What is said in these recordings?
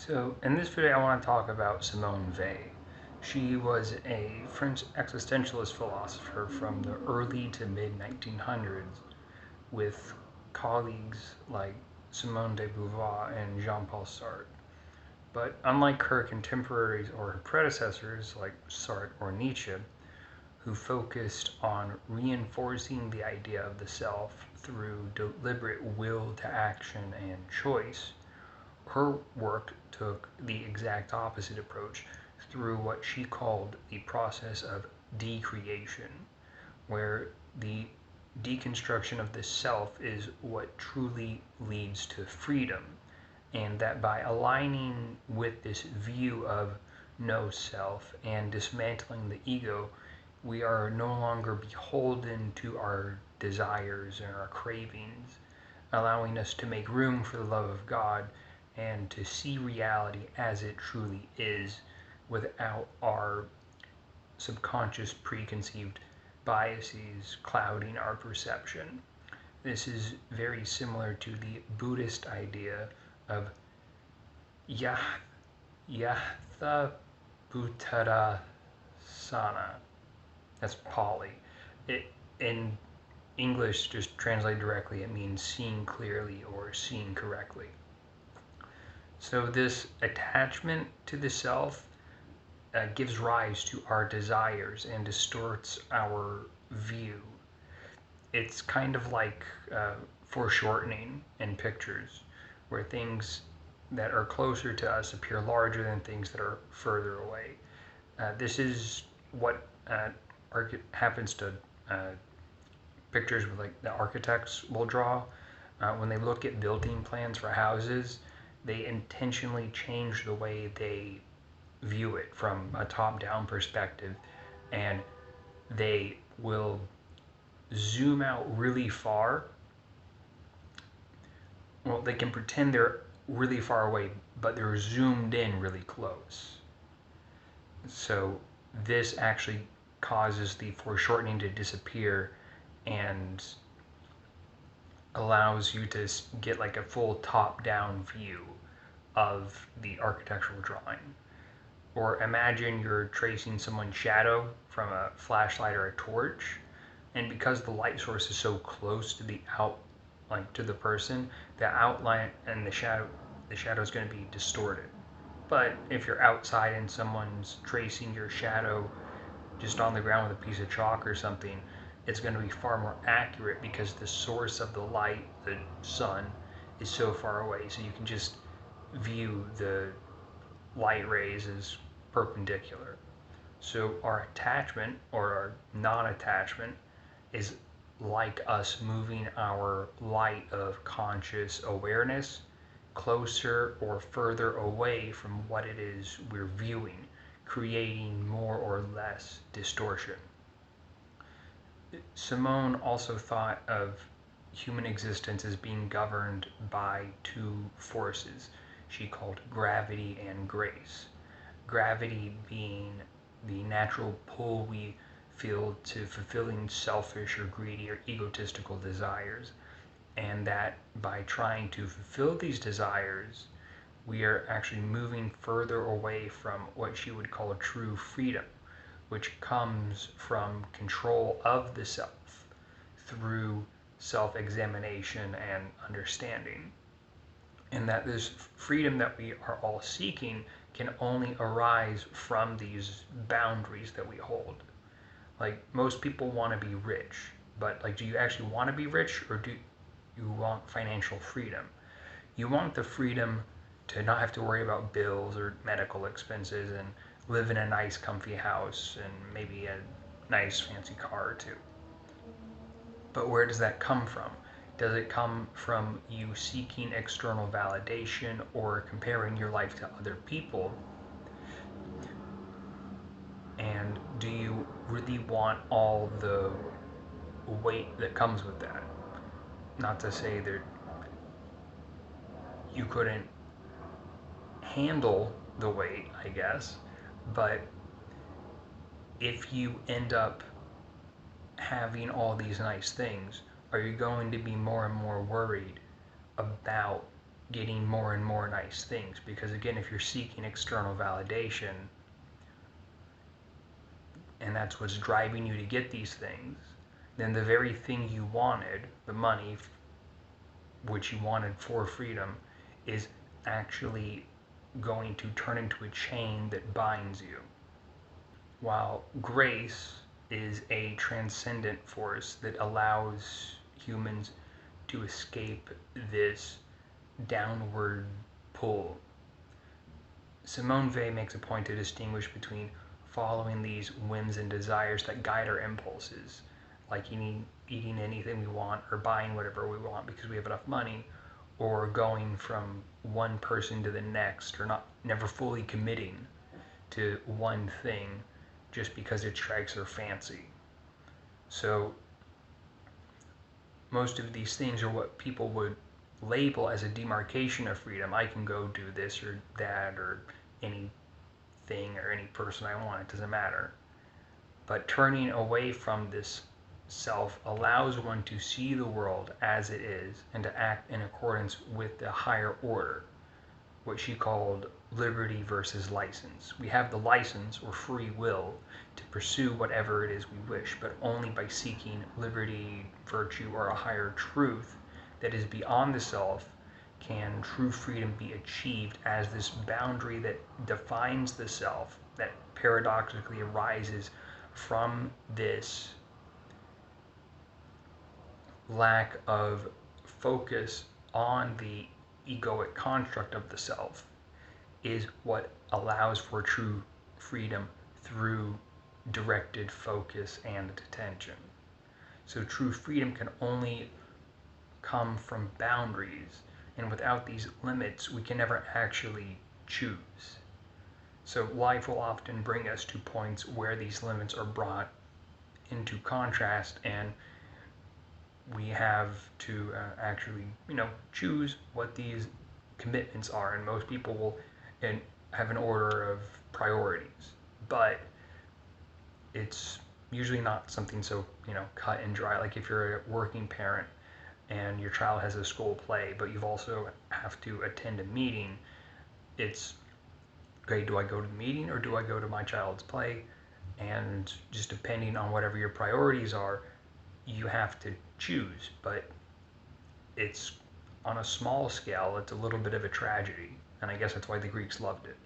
So, in this video, I want to talk about Simone Weil. She was a French existentialist philosopher from the early to mid 1900s, with colleagues like Simone de Beauvoir and Jean Paul Sartre. But unlike her contemporaries or her predecessors like Sartre or Nietzsche, who focused on reinforcing the idea of the self through deliberate will to action and choice, her work took the exact opposite approach through what she called the process of decreation, where the deconstruction of the self is what truly leads to freedom, and that by aligning with this view of no self and dismantling the ego, we are no longer beholden to our desires and our cravings, allowing us to make room for the love of God and to see reality as it truly is without our subconscious preconceived biases clouding our perception. This is very similar to the Buddhist idea of Yatha Bhutada Sana. That's Pali. In English, just translated directly, it means seeing clearly or seeing correctly. So this attachment to the self gives rise to our desires and distorts our view. It's kind of like foreshortening in pictures, where things that are closer to us appear larger than things that are further away. This is what happens to pictures with like the architects will draw. When they look at building plans for houses, they intentionally change the way they view it from a top-down perspective, and they will zoom out really far. Well, they can pretend they're really far away, but they're zoomed in really close. So this actually causes the foreshortening to disappear and allows you to get like a full top-down view of the architectural drawing. Or imagine you're tracing someone's shadow from a flashlight or a torch, and because the light source is so close to to the person, the outline and the shadow is going to be distorted. But if you're outside and someone's tracing your shadow just on the ground with a piece of chalk or something, it's going to be far more accurate because the source of the light, the sun, is so far away. So you can just view the light rays as perpendicular. So our attachment or our non-attachment is like us moving our light of conscious awareness closer or further away from what it is we're viewing, creating more or less distortion. Simone also thought of human existence as being governed by two forces she called gravity and grace. Gravity being the natural pull we feel to fulfilling selfish or greedy or egotistical desires, and that by trying to fulfill these desires, we are actually moving further away from what she would call true freedom, which comes from control of the self through self-examination and understanding. And that this freedom that we are all seeking can only arise from these boundaries that we hold. Like, most people want to be rich, but like, do you actually want to be rich, or do you want financial freedom? You want the freedom to not have to worry about bills or medical expenses and live in a nice comfy house and maybe a nice fancy car or two. But where does that come from? Does it come from you seeking external validation or comparing your life to other people? And do you really want all the weight that comes with that? Not to say that you couldn't handle the weight, I guess, but if you end up having all these nice things, are you going to be more and more worried about getting more and more nice things. Because again, if you're seeking external validation, and that's what's driving you to get these things, then the very thing you wanted, the money, which you wanted for freedom, is actually going to turn into a chain that binds you. While grace is a transcendent force that allows humans to escape this downward pull. Simone Weil makes a point to distinguish between following these whims and desires that guide our impulses, like eating anything we want or buying whatever we want because we have enough money, or going from one person to the next, or never fully committing to one thing just because it strikes our fancy. So most of these things are what people would label as a demarcation of freedom. I can go do this or that or anything or any person I want, it doesn't matter. But turning away from this self allows one to see the world as it is and to act in accordance with the higher order, what she called liberty versus license. We have the license or free will to pursue whatever it is we wish, but only by seeking liberty, virtue, or a higher truth that is beyond the self can true freedom be achieved as this boundary that defines the self, that paradoxically arises from this lack of focus on the egoic construct of the self, is what allows for true freedom through directed focus and attention. So true freedom can only come from boundaries, and without these limits, we can never actually choose. So life will often bring us to points where these limits are brought into contrast, and we have to actually, choose what these commitments are. And most people will have an order of priorities, but it's usually not something so cut and dry. Like if you're a working parent and your child has a school play, but you've also have to attend a meeting, it's okay, do I go to the meeting or do I go to my child's play? And just depending on whatever your priorities are, you have to choose. But it's on a small scale, it's a little bit of a tragedy, and I guess that's why the Greeks loved it.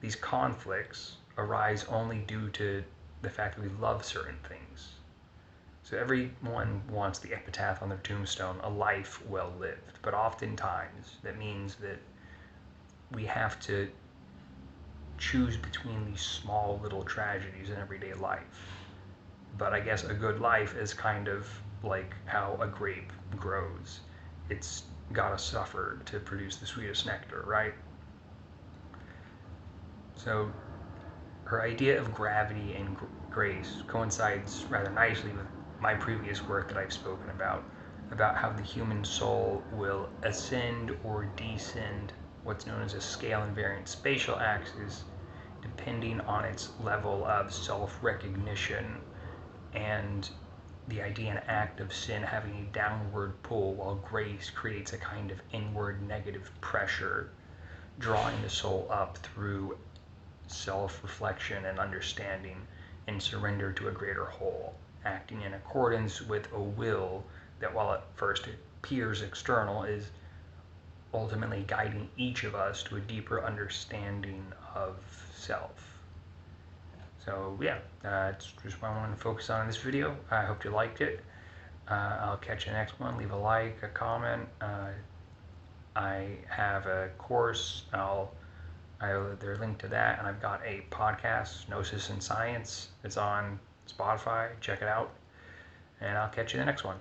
These conflicts arise only due to the fact that we love certain things. So everyone wants the epitaph on their tombstone, a life well lived. But oftentimes that means that we have to choose between these small little tragedies in everyday life. But I guess a good life is kind of like how a grape grows. It's gotta suffer to produce the sweetest nectar, right? So her idea of gravity and grace coincides rather nicely with my previous work that I've spoken about how the human soul will ascend or descend what's known as a scale invariant spatial axis, depending on its level of self-recognition, and the idea and act of sin having a downward pull, while grace creates a kind of inward negative pressure, drawing the soul up through self-reflection and understanding and surrender to a greater whole, acting in accordance with a will that, while at first appears external, is ultimately guiding each of us to a deeper understanding of self. So yeah, that's just what I wanted to focus on in this video. I hope you liked it. I'll catch you next one. Leave a like, a comment. I have a course. There's a link to that, and I've got a podcast, Gnosis and Science. It's on Spotify. Check it out, and I'll catch you in the next one.